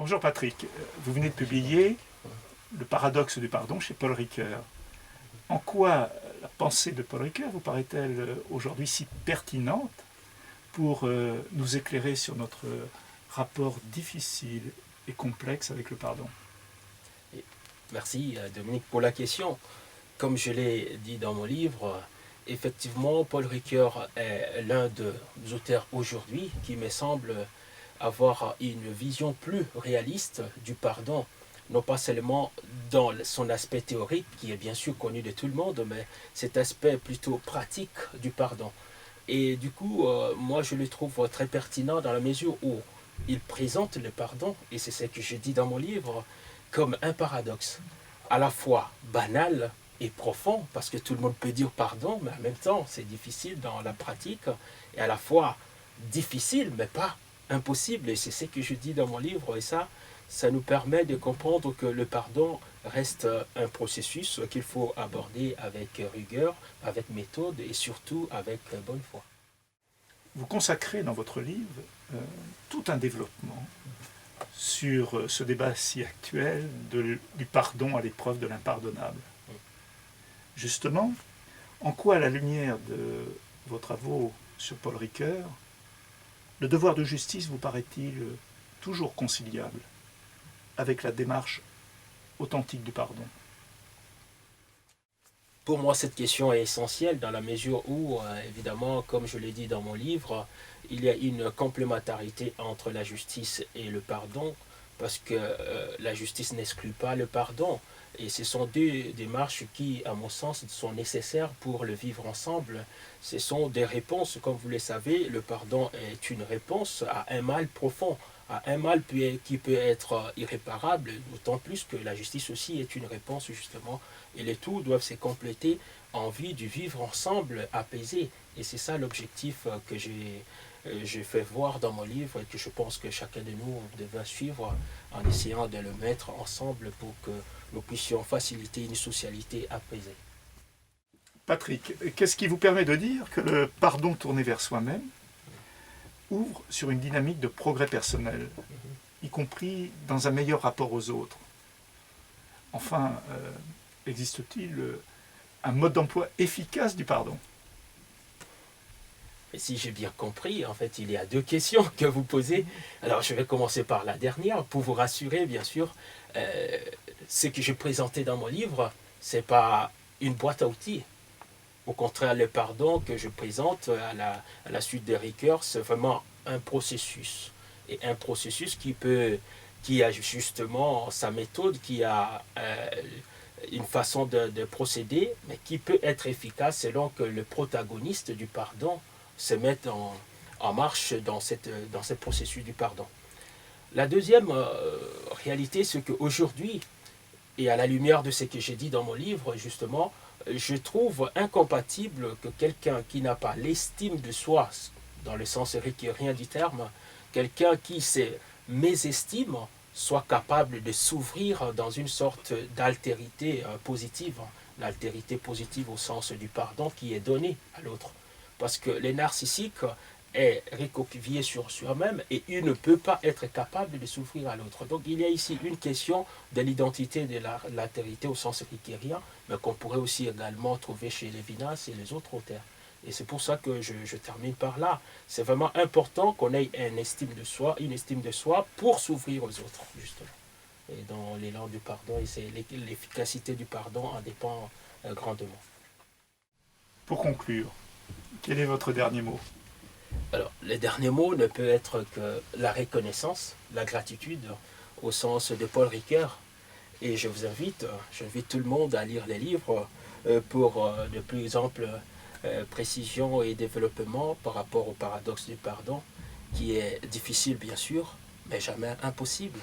Bonjour Patrick, vous venez de publier Le paradoxe du pardon chez Paul Ricoeur. En quoi la pensée de Paul Ricoeur vous paraît-elle aujourd'hui si pertinente pour nous éclairer sur notre rapport difficile et complexe avec le pardon? Merci Dominique pour la question. Comme je l'ai dit dans mon livre, effectivement, Paul Ricoeur est l'un des auteurs aujourd'hui qui me semble avoir une vision plus réaliste du pardon, non pas seulement dans son aspect théorique, qui est bien sûr connu de tout le monde, mais cet aspect plutôt pratique du pardon. Et du coup, moi je le trouve très pertinent dans la mesure où il présente le pardon, et c'est ce que je dis dans mon livre, comme un paradoxe, à la fois banal et profond, parce que tout le monde peut dire pardon, mais en même temps c'est difficile dans la pratique, et à la fois difficile, mais pas impossible, et c'est ce que je dis dans mon livre, et ça nous permet de comprendre que le pardon reste un processus qu'il faut aborder avec rigueur, avec méthode, et surtout avec bonne foi. Vous consacrez dans votre livre tout un développement sur ce débat si actuel du pardon à l'épreuve de l'impardonnable. Justement, en quoi, à la lumière de vos travaux sur Paul Ricoeur, le devoir de justice vous paraît-il toujours conciliable avec la démarche authentique du pardon? Pour moi, cette question est essentielle dans la mesure où, évidemment, comme je l'ai dit dans mon livre, il y a une complémentarité entre la justice et le pardon, parce que la justice n'exclut pas le pardon. Et ce sont deux démarches qui, à mon sens, sont nécessaires pour le vivre ensemble. Ce sont des réponses, comme vous le savez, le pardon est une réponse à un mal profond, à un mal qui peut être irréparable, d'autant plus que la justice aussi est une réponse justement, et les tout doivent se compléter en vue du vivre ensemble apaisé. Et c'est ça l'objectif que j'ai fait voir dans mon livre et que je pense que chacun de nous devrait suivre en essayant de le mettre ensemble pour que nous puissions faciliter une socialité apaisée. Patrick, qu'est-ce qui vous permet de dire que le pardon tourné vers soi-même ouvre sur une dynamique de progrès personnel, y compris dans un meilleur rapport aux autres? Enfin, existe-t-il un mode d'emploi efficace du pardon? Et si j'ai bien compris, en fait, il y a deux questions que vous posez. Alors, je vais commencer par la dernière pour vous rassurer, bien sûr. Ce que j'ai présenté dans mon livre, ce n'est pas une boîte à outils. Au contraire, le pardon que je présente à la suite des Ricoeur, c'est vraiment un processus. Et un processus qui a justement sa méthode, qui a une façon de procéder, mais qui peut être efficace selon que le protagoniste du pardon se mette en marche dans ce processus du pardon. La deuxième réalité, c'est qu'aujourd'hui, et à la lumière de ce que j'ai dit dans mon livre, justement, je trouve incompatible que quelqu'un qui n'a pas l'estime de soi, dans le sens ricoeurien du terme, quelqu'un qui se mésestime, soit capable de s'ouvrir dans une sorte d'altérité positive, l'altérité positive au sens du pardon qui est donné à l'autre. Parce que les narcissiques est recroquevillé sur soi-même et il ne peut pas être capable de s'ouvrir à l'autre. Donc il y a ici une question de l'identité de l'altérité au sens ricoeurien, mais qu'on pourrait aussi également trouver chez Lévinas et les autres auteurs. Et c'est pour ça que je termine par là. C'est vraiment important qu'on ait une estime de soi pour s'ouvrir aux autres, justement. Et dans l'élan du pardon, et c'est l'efficacité du pardon en dépend grandement. Pour conclure, quel est votre dernier mot? Alors, le dernier mot ne peut être que la reconnaissance, la gratitude, au sens de Paul Ricoeur. Et j'invite tout le monde à lire les livres pour de plus amples précisions et développements par rapport au paradoxe du pardon, qui est difficile bien sûr, mais jamais impossible.